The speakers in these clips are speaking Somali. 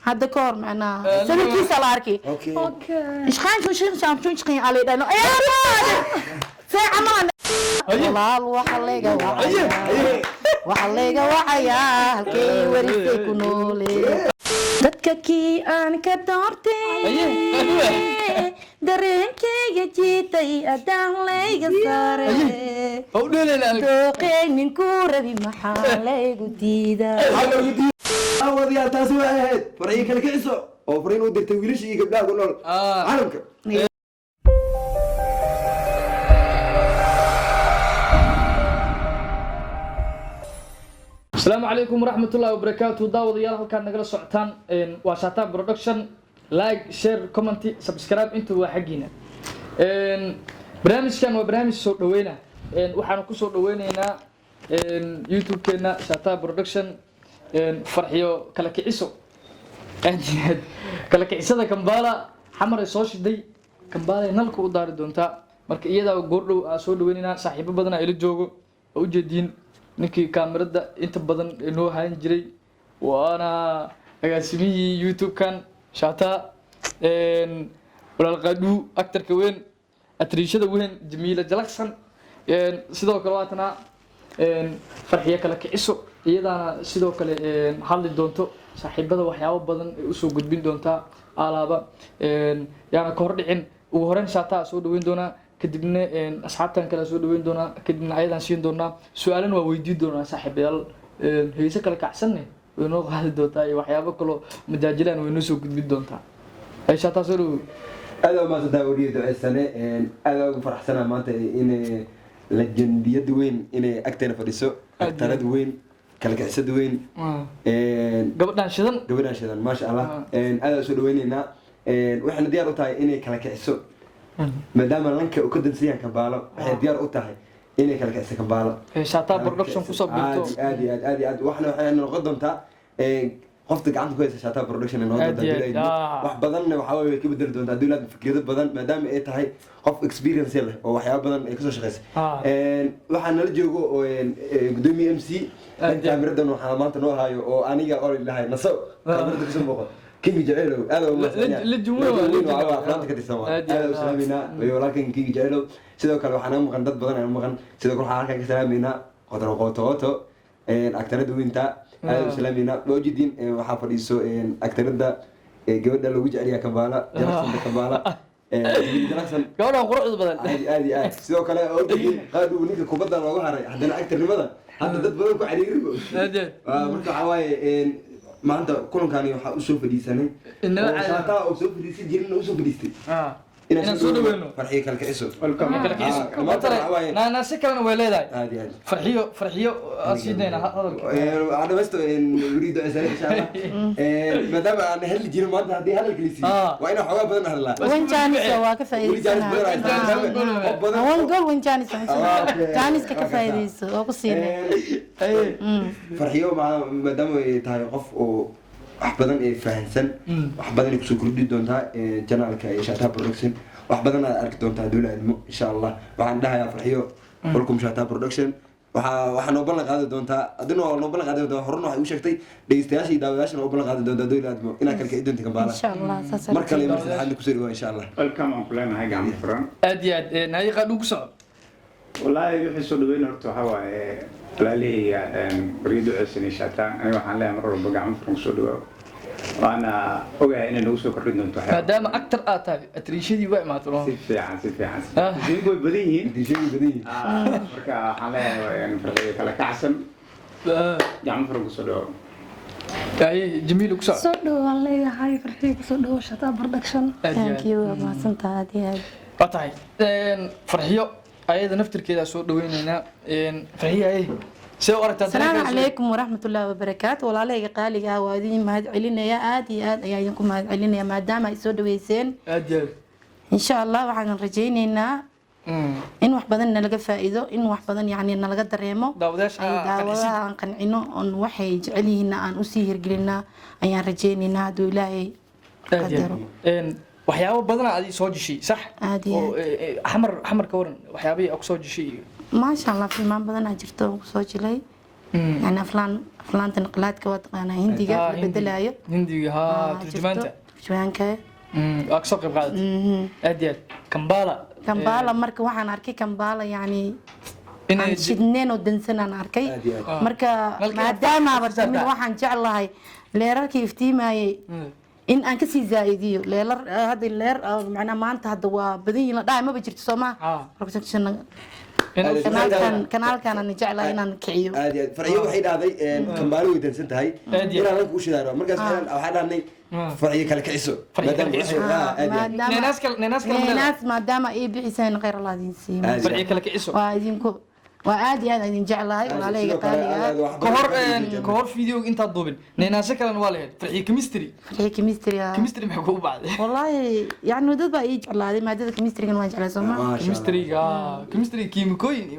هذا كور معنا سنتي سلاركي اوكي ايش خان شو شو شو شو علي لانه يا راد ساعه ما والله وحليقه وحليقه وعيا halkay warisay ku noolay dadka kii aan ka doortay dareenkayga jiitay adaan layga saaray dooqeynin ku rabi maxaa laygu diidaa awadiyaa taasi waa ahayd farxiyo kala kiciso oo fariin u dirtay wiilasha iyo gabdhaha ku nool caalamka السلام عليكم ورحمة الله وبركاته داود يلا halkaan nagala socotaan waa Shata Production like share comment subscribe intuu xaqiina barnaamijkan waa barnaamij soo dhaweena waxaan ku soo dhaweynaynaa YouTube keena Shata Production farxiyo kala kiciso kala kicisada Kambala xamar soo shiday Kambala nalka u daari doonta marka iyada goordhow soo dhaweynaynaa saaxiibo badan ay la joogo oo u jeedin ninkii kaamirada inta badan inoo hayn jiray waana agaasimihii YouTube kan Shata walaalqaadu actorka weyn atriishada weyn Jamiila Jalaksan sidoo kale waatana farxiyo kala kiciso iyadana sidoo kale hadli doonto saaxiibada waxyaabo badan u soo gudbin doonta alaaba yaana ka hor dhicin ugu horeen Shata soo dhaweyn doona kadibna asxaabtan kala soo dhaweyn doona kadibna ayadan siin doona su'aalan waa weydiin doona saaxiibayaal heeysa kala kacsanne way noo qaadi doontaa iyo waxyaabo kale madaajilaan way noo soo gudbin doontaa ay Shata soo dhaweey aad ma soo daawariyo duceysane aad ugu faraxsana maanta in legendiyad weyn inay agteena fadhiso aktarad weyn kala kicisad weyn gabadhan shidan ma sha Allah aad soo dhaweynayna waxaan diyaar u tahay inay kala kiciso maadaama lanka uu ka dansiyan Kambala waxay diyaar u tahay inay kala kiciso Kambala Shata Production ku soo biirto aad waxaan noqon doontaa qofta gacanta ku haysa Shata Production inoo dadaalay wax badan waxa way ka bedeli doontaa dawlad fikrado badan maadaama ay tahay qof experience leh oo waxyaabo badan ay ka soo shaqeysay waxaan nala joogo oo gudoomiye MC kaamiradan waxa maanta noo hayo oo aniga oo ilahay naso kaamiradan ku soo boqo كينج جعله هذا هو الجمهور أفلامك كتسمع هذا وسلامنا ولكن كينج جعله سيدو كانوا حنا مغن ضد بدن مغن سيدو كل حاجة كسلامنا قدروا قوتوتو أكتر دوينتا هذا وسلامنا موجودين وحافظ يسوع أكتر دا جودة لو وجه عليها Kambala جلسنا Kambala جلسنا كانوا قرؤ بدن عادي سيدو كلا أوجي هذا ونيك كوبدا لو هراي عندنا أكتر لماذا هذا ضد بدن كعليربو مركب عواي maanta kulankaani waxa u soo fadhiisanay Shata oo soo fadhiisay jirin oo soo fadhiistay inaan soo dhaweeno farxiyo kala kiciso na si kalena way leedahay farxiyo asiidayna hadalka ana basto uriido asal insha Allah maadaama aan hal jirin maanta hadii hadal kalisi waa ina xogaa badan hadlaa وين جانس waa ka faa'iideysanaa wan gool وين جانس جانس ka faa'iideyso oo ku siinay farxiyo maadaama ay tahay qof oo wax badan ay fahansan wax badan ku soo kordhi doontaa channelka Shata Production wax badan aad arki doontaa dawladnimo insha Allah waxaan dhahayaa farxiyo welcome Shata Production waxa noo ballan qaadi doontaa adina noo ballan qaadi doontaa horna waxay u sheegtay dhageystayaashii daawadayaasha noo ballan qaadi doontaa dawladnimo inaad kala kicin doonto Kambala insha Allah marka la marxad xad ku soo dhawaad insha Allah welcome on plan hay gacmo furan aad iyo aad naay qaadu ku soo wallahi wixii soo dhaweyn horta waxa waaye laaliya bariido cusub Shata aniga waxaan leeyahay mar walba gacmo furan soo dhawaad وانا اوغا ان لو سو كردين دونتو مادام اكثر اتاي اتريشدي waa imaato si fiican way badan yihiin marka xalee farqiga kala kacsan jam farqo soo dhaw ay Jamiil ku soo dhaw leeyahay farqiga soo dhaw Shata Production thank you ma santaadiyaa qatay farxiyo ayada naftirkeeda soo dhaweynayna farxiyo السلام عليكم ورحمة الله وبركاته والله لي قالي وادي مهد علينا يا آدي أيامكم مهد علينا يا مادام يسود ويسين إن شاء الله وحنا رجينا إن واحد بدنا نلقى فائدة إن واحد بدنا يعني نلقى دريمه داوداش داودا قنعينه أن وحي جعلينا أن أسير قلنا أيام رجينا دولاي قدروا waxyaabo badan aad soo jishay sax oo xamar ka waran waxyaabo ay soo jishay ما شاء الله في ما بدنا جرتو soo jilay يعني أفلام تنقلات كواتقانا هندية بدلايو هندي ها ترجمانته شوانكا أقصى قبعات أديت كمبالا كمبالا مركا waxaan arkay Kampala yani aan shidneen oo dansan aan arkay marka maadaama bartamid waxaan jeclahay leerarkii iftiimayay in aan ka sii zaaidiyo leerar hada leer macna maanta hada waa badan yihiin la dhaay ma jirto Soomaa kanaalkan aan jeclahay inaan kiciyo farciyo waxay dhahday Kampala way dansan tahay inaan la ku shidaaro markaas waxaan dhahnay فرعي كلك عيسو ناس ما دام اي بحسين غير الله ينسي فرعي كلك عيسو وادينكو وعادي هذا نجعل هاي ولا عليه كهور فيديو انت دوبن ناس كلن والله فرعي كيمستري كيمستري محكو بعد والله يعني ودد بقى يجعل هذه ماده كيمستري كان واجع على سما كيمستري كيميكوي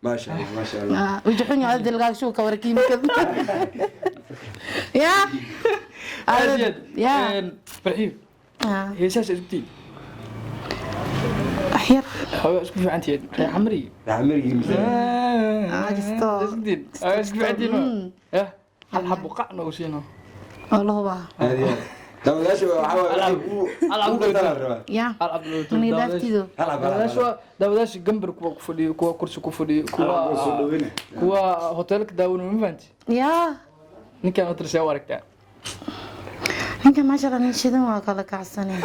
ما شاء الله ما شاء الله وجحوني على الغاك شو كور كيميكا يا يا فرحيم هي شاشه جبتي أحير هو اسكو في عندي يا حمري جستو اسكو عندي يا هل حب وقعنا وشينا والله هو داوداش يا أنا دافتيدو داوداش جنبر كوفدي كوا كرسي كوفدي كوا هوتيلك داون ما فهمت يا نكان هوتيل واركتا ninka maasha Allah nishidan waa kala kacsanay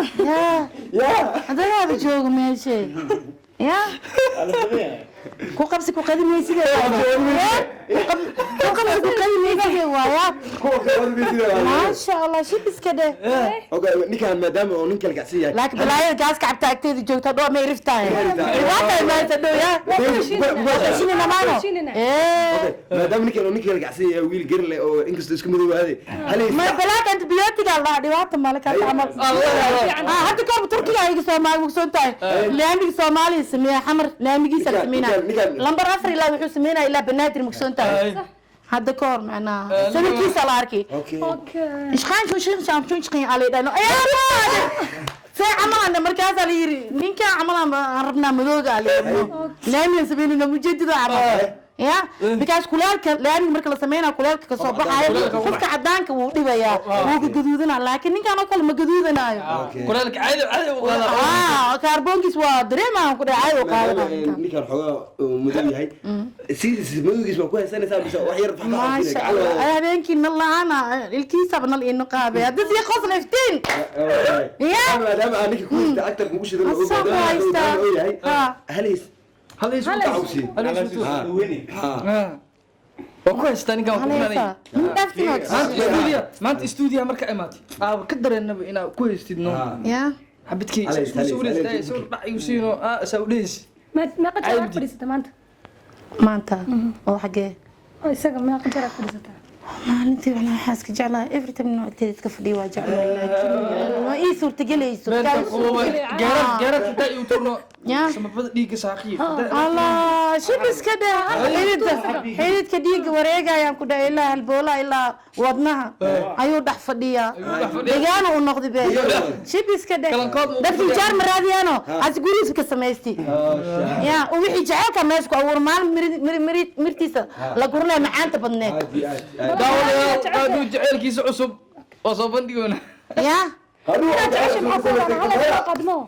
ya hadaba joogo meesha ya ku qabsi ku qadimaysiga ku qabsi ku qadimaysiga waaya maasha Allah shibiska de okay ninkan maadaama oo ninka kacsan yahay laakiin bilaayada gaaska cabta agteeda joogta dhoo ma iriftaay waxa ma tadoo ya shinina maano maadaama ninka kacsan yahay wiil garle oo inkastoo isku midowaaday ma balaad antibiyootiga la dhibaato malaka amal hadda koob turkiga ay Soomaali mugsoon tahay laamiga Soomaali sameeya xamar laamigiisa sameeyna lambar 4 ilaa wuxuu sameeyay ilaa banaadir mugsoon tahay hadda koor macna sababkiisa la arkay okay isqaan shuu shaqin ali dhano عملنا مركز على نينكا عملنا ربنا مذوق عليه لأن سبيلنا مجدد عرب يا بكاش كلارك لأن مركز سمينا كلارك كصباح هاي خفك عدانك ودي بيا وجدودنا لكن نينكا أنا كل مجدودنا كلارك عادي وقال كربون كسوا دريما كده عادي وقال نينكا الحوار مدوي هاي سيد مدوي كسوا كويس سنة سابسة وحير ما شاء الله أنا بينكي الله أنا الكيسة بنال إنه قابل هذا زي خص نفتين يا دام أنا كنت أكتر من وش هل يسوي تعوسي وكويس تاني كم كنا ما أنت استوديو مركز إماتي كدر النبي إنا كويس تدنو يا حبيتكي سوري سوري يوسينو سوديس ما قد جربت فريسة ما أنت أو حاجة isaga ma qad jara fadhiisata maalintii waxaan xaaska jeclaa every time inuu agteeda iska fadhiyo waa jeclaa laakiin waa ii suurtagelayso gaarad inta uu turno samabada dhiigga saaqiib Allah shibiska de xididka dhiigga wareegayaan ku dhahay ilaa halboola ilaa wadnaha ayuu dhex fadhiyaa deegaan uu noqday be shibiska de dadkii jaar maraadiyaano as guriis ka sameystay ya oo wixii jecelka meesha ku awoor maal mirtiisa la gurnay macaanta badneed داود جعلكيس عصب وصوبن ديونا يا أنا تعيش محصول أنا قدمه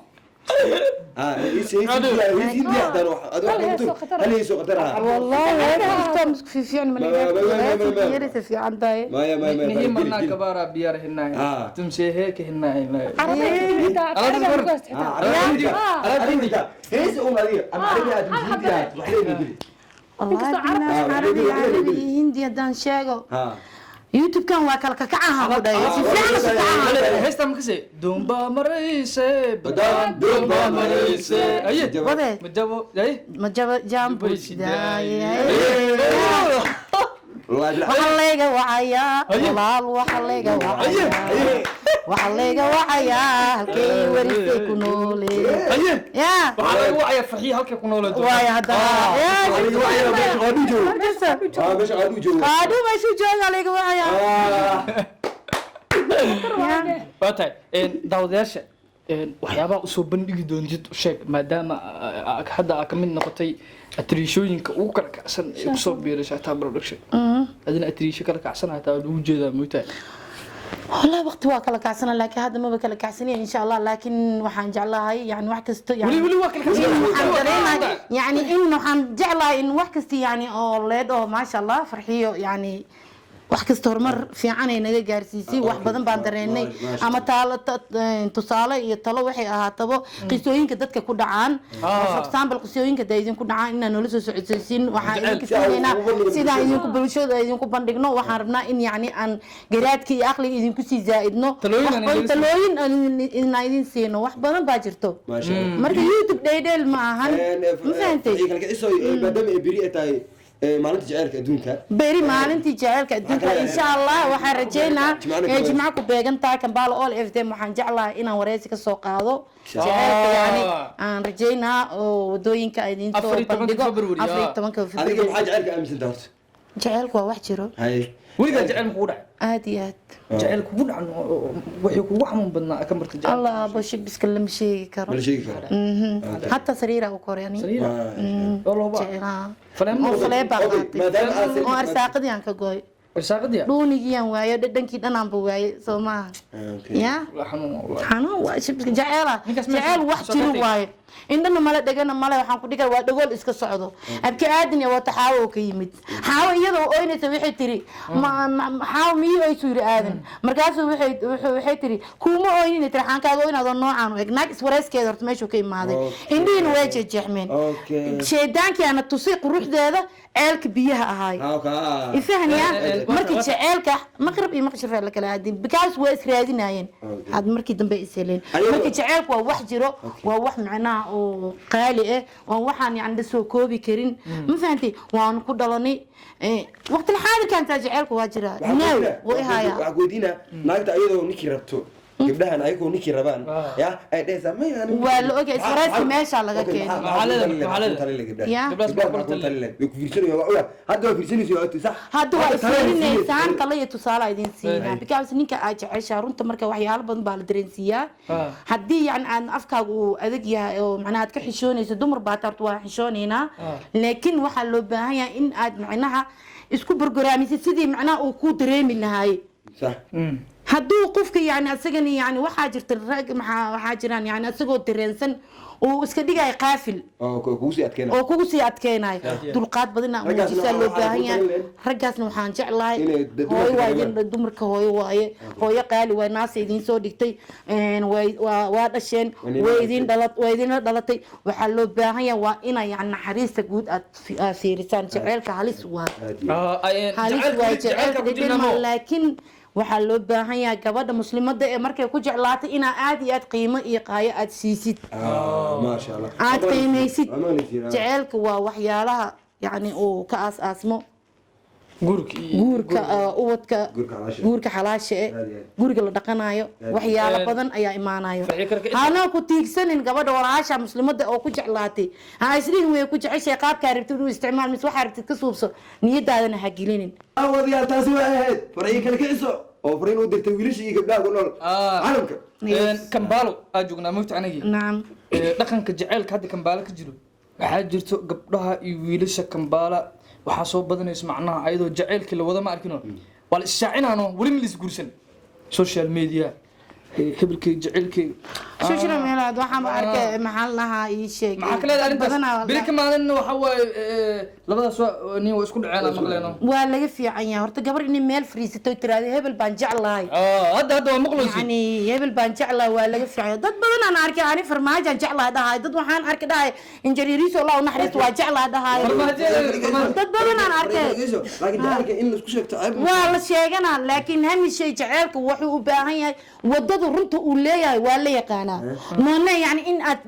هل هي سوق ترى والله أنا مسك في عن من يرث في عندها ما هي منا كبارة بيار هنا تمشي هيك هنا عربي هندي دان شاغو يوتيوب كان واكل كعها هذا هسه مكسي دومبا مريسه بدان دومبا مريسه اي مجابو اي مجابو جامبو وحليقة وعيا والله وحليقة وعيا وحليقة وعيا هلكي وريسي كنولي يا وحليقة وعيا فرحي هلكي كنولي وعيا هذا يا وعيا غادو جو باش غادو جو غادو ماشي جو عليك وعيا واتاي داودياشا waxyaabaha usoo bandhigi doontid u sheeg maadaama hadda aa kamid noqotay atriishooyinka ugu kala kacsan ee kusoo biiray Shataa Production adina atriisho kala kacsan hataa lagu jeedaa moogtahay والله وقت واكل كعسنا لكن هذا ما بكل كعسني إن شاء الله لكن وحنجعلها يعني وحكست يعني ولي واكل كعسنا يعني إنه حنجعلها إنه وحكست يعني أولاد أو ما شاء الله فرحية يعني وحكست هرمر في عني نجا جارسيسي واحد بدن باندريني أما تصالة يطلع وحي أهاتبو قصوين كدتك كود عن فكسان بالقصوين كده يزين كود عن إنه لسه سعيسين وحين كسينا سيدا يزين كبلشوا يزين كبندقنا وحربنا إن يعني أن جرات كي أخلي يزين كسي زائدنا تلوين إن يزين سينو واحد بدن باجرتو ما شاء الله مركز يوتيوب دايدل معهن مفهمتي بدم بريئة تاي maalinta jaceelka adduunka beri maalintii jaceelka adduunka insha Allah waxaan rajeynaa jimcaha ku beegantaa Kampala all FDM waxaan jeclahay inaan wareysi ka soo qaado jaceelka yani aan rajeynaa oo wadooyinka ay idin soo bandhigo 14 adiga maxaa jaceelka aaminsan tahay jaceelku waa wax jiro hay weligaa jaceyl kugu dhac aad iyo aad jaceyl kugu dhacan wixii kugu xanuun badnaa ka marka jaceyl Allah bashib iska lama sheegi karo hatta sariira u koreani oo arsaaqadii aan ka gooy dhuunigiyaan waayo dhadhankii dhanaanba waaye soo maaha ya xanuun waa shibka jaceyl wax jiro waaye indhana mala dhagana male waxaan ku dhigaa waa dhagool iska socdo abki aadin iyo wata xaawo ka yimid xaawo iyadoo ooynaysa waxay tiri xaawo miyuu ay suuri aadan markaasuu waxay tiri kuuma ooynina tiri xaan kaaga ooynaado noocaan u eg naag iswareyskeeda horta meeshuu ka imaaday indhihiina way jeexmeen sheedaankii ana tusay quruxdeeda ceelka biyaha ahaay ifahniya markii jaceelka maqrib iyo maqshir la kala aadin because way israadinayeen had markii dambe isheleen markii jaceelku waa wax jiro waa wax macnaa oo qaali ah oo waxaan yani soo koobi karin ma fahanti waan ku dhalanay waqti xaadir kan jaceelku waa jira naaw way haya waxa goodina naagta ayadoo ninkii rabto gabdhahan ayagoo ninkii rabaan ya ay dhaysaa ma yani waa la ogay isfaraysi meesha laga keenay ya ku fiirsanayo waa hadda waa fiirsanayso sax hadda waa fiirinaysaan kala iyo tusaale idin siinaa because ninka aad jeceshaa runta marka waxyaalo badan baa la dareensiyaa haddii yani aan afkaaga uu adag yahay oo macnaha aad ka xishoonayso dumar baa tartu waa xishoonaynaa laakiin waxaa loo baahan yahay in aad macnaha isku bargaraamisid sidii macnaha uu ku dareemi lahaay صح hadduu qofka yani asagana yani waxaa jirta rag waxaa jiraan yani asagoo dareensan oo iska dhigay qaafil oo kugu sii adkeenay dulqaad badan oo muujisaa loo baahan yahay raggaasna waxaan jeclahay hooyo waa dumarka hooyo qaali waa naas idin soo dhigtay waa dhasheen way idin dhalatay waxaa loo baahan yahay waa ina yani naxariista guud aad fiirisaan jaceelka halis waa jaceelka laakiin waxaa loo baahan yahay gabadha muslimada ee markay ku jeclaatay inaa aad iyo aad qiimo iyo qaayo aad siisid maasha Allah aad qiimaysid jaceelka waa waxyaalaha yani uu ka aas-aasmo guurka ubadka guurka xalaasha ee guriga la dhaqanayo waxyaalo badan ayaa imaanayo hana ku tiigsanin gabadha walaasha muslimada oo ku jeclaatay ha isliin way ku jeceshay qaabka rabtid u isticmaal mis waxa rabtid ka suubso niyadaadana ha gelinin awadiyaal taasi waa ahayd farxii kala kiciso oo fariin u dirtay wiilashii iyo gabdhaha ku nool caalamka Kampala aad joognaa moogta anagi naam dhaqanka jaceelka hadda Kampala ka jiro waxaa jirto gabdhaha iyo wiilasha Kampala waxaa soo badanaysa macnaha ayadoo jaceelkii la wada ma arkino wal ishaacinaano wali milis guursan social media hebelkii jaceelkii social media waxaan ma arkay maxal lahaa ii sheeg maxaa kale arintaas biri kamaadna waxa way labadaas nin way isku dhaceen maqleeno waa laga fiican yahay horta gabar in meel fariisato tiraade hebel baan jeclahay hadda waa maqlaysi yani hebel baan jeclahay waa laga fiican dad badan aan arkay ani farmaajan jeclahay dhahay dad waxaan arkay dhahay injiriiriso Allah naxariisto waa jeclahay dhahay dad badan aan arkay laakiin jaceelka in la isku sheegto waa la sheeganaa laakiin hami shay jaceelku wuxuu u baahan yahay wadada runta uu leeyahay waa la yaqaanaa noona yani in aad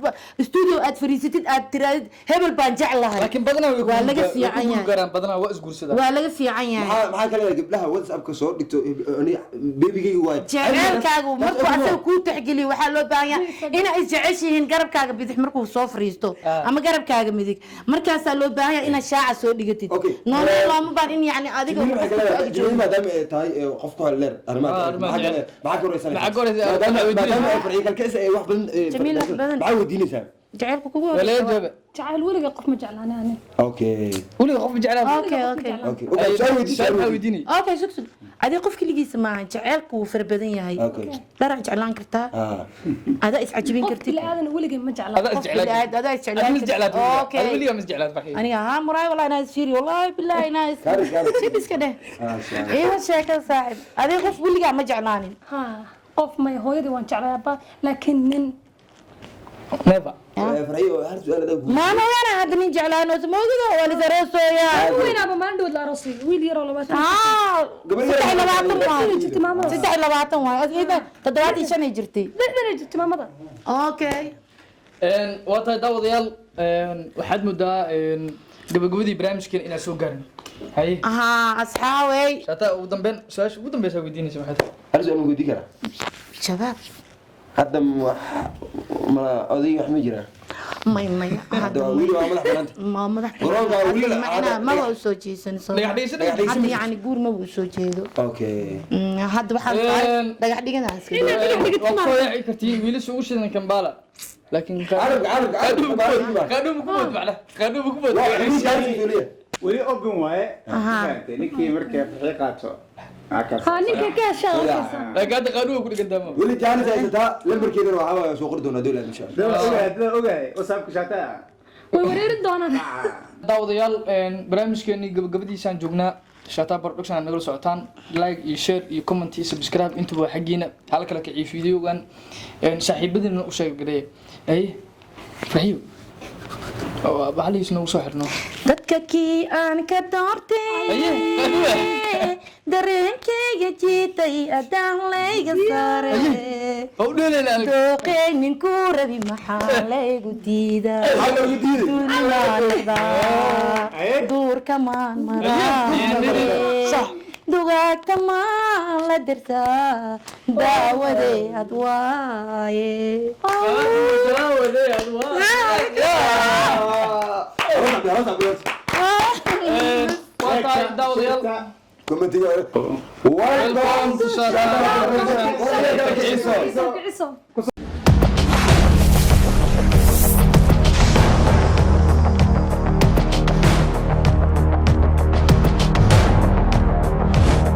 studio aad fariisatid aad tiraadid hebel baan jeclahay laakiin badana waa laga fiican yahay garan badana waa isguursadaan waa laga fiican yahay maxaa kale gabdhaha WhatsApp-ka soo dhigto babygayga waa jaceelkaagu markuu asaga ku taxgeliyo waxaa loo baahan yahay in ay jeceshihiin garabkaaga bidix markuu soo fariisto ama garabkaaga midig markaasaa loo baahan yahay inaad shaaca soo dhigatid noona looma baan in yani adiga maadaama ay tahay qofku haleer arrimaha maxaa koraysan maadaama farxii kala kicisa wax badan Jamiil wax badan. maxaa weydiinaysaa jaceylku kugu ولا horeysa جاب jacayl weliga qof ma jeclaan ani okay ولي خوف جعلها okay okay okay okay su'aal weydiin su'aal weydiin وديني okay sug adii qof kaligiisa maaha jaceylku wuu fara badan yahay okay dharac jeclaan kartaa adaa iscajabin qof kartid bili aadan weliga ma jeclaan هذا جعلات adaa هذا isjeclaan مش جعلات okay هذا ولي مش جعلات فرحي aniga haa muraay wallahi inaa isfiiri wallahi billahi inaa si iska dheh iyo sheekada saaxib adii qof weligaa ma jeclaanin ha qof may hooyadii waan jeclaaba laakiin nin نيفا farxiyo hal su'aal adaa guud maama yana hadda nin jeclaan oo samoogiga waa lisaroosoyaa weynaaba maalin dhood la aroosay wiil yaroo 20 labaatan waay toddobaad iyo shan ay jirtay lixdan jirta maamada okay واتاي داوديال waxaad moodaa gabagabadii barnaamijkeen inaan soo gaarin hay ها أصحابي shata ugu dambeyn su'aasha ugu dambeysa weydiinaysa maxay tahay hal su'aal ma weydiin karaa شباب hadda ma oday wax ma jiraan ما hadda waa wiil waa madax banaan ما مدح قرآن قال ولي لا، أنا ما بوسو جيسن صار dhagax dhigaysa حد يعني قول ما بوسو جيدو okay حد بحال دقح دقنا عسكري waa soo yaaci kartiin wiilasha ugu shidan Kampala laakiin عارف qaaduu ku bood macna qaaduu ku bood weli open waaye ninkii markay farxi qaato ha ninka ka shaqaysa laakiin hadda qaaduu ku dhigan damo weli jaanis haysataa lambarkeedana waxaa waaye soo qori doonaa dowlad insha Allah ogahay wasaabka shaataa way wareerin doonaan daawadayaal barnaamijkeennii gabagabadiisaan joognaa shata production aad nagala socotaan like iyo share iyo comment iyo subscribe intuba waa xaggiina hal kale ka ciif videogan saaxiibadiina u sheeg gareey ay fahiyo bahaliis nagu soo xirno dadka kii aan ka doortay dareenkayga jiitay adaan layga saaray oo dheelay dooqay ninku rabi maxaa laygu diidaa duurka maan maraa dugaagta maan la dirtaa daawadee ad waaye daawadayaal commentiga welcome to Shata Ciso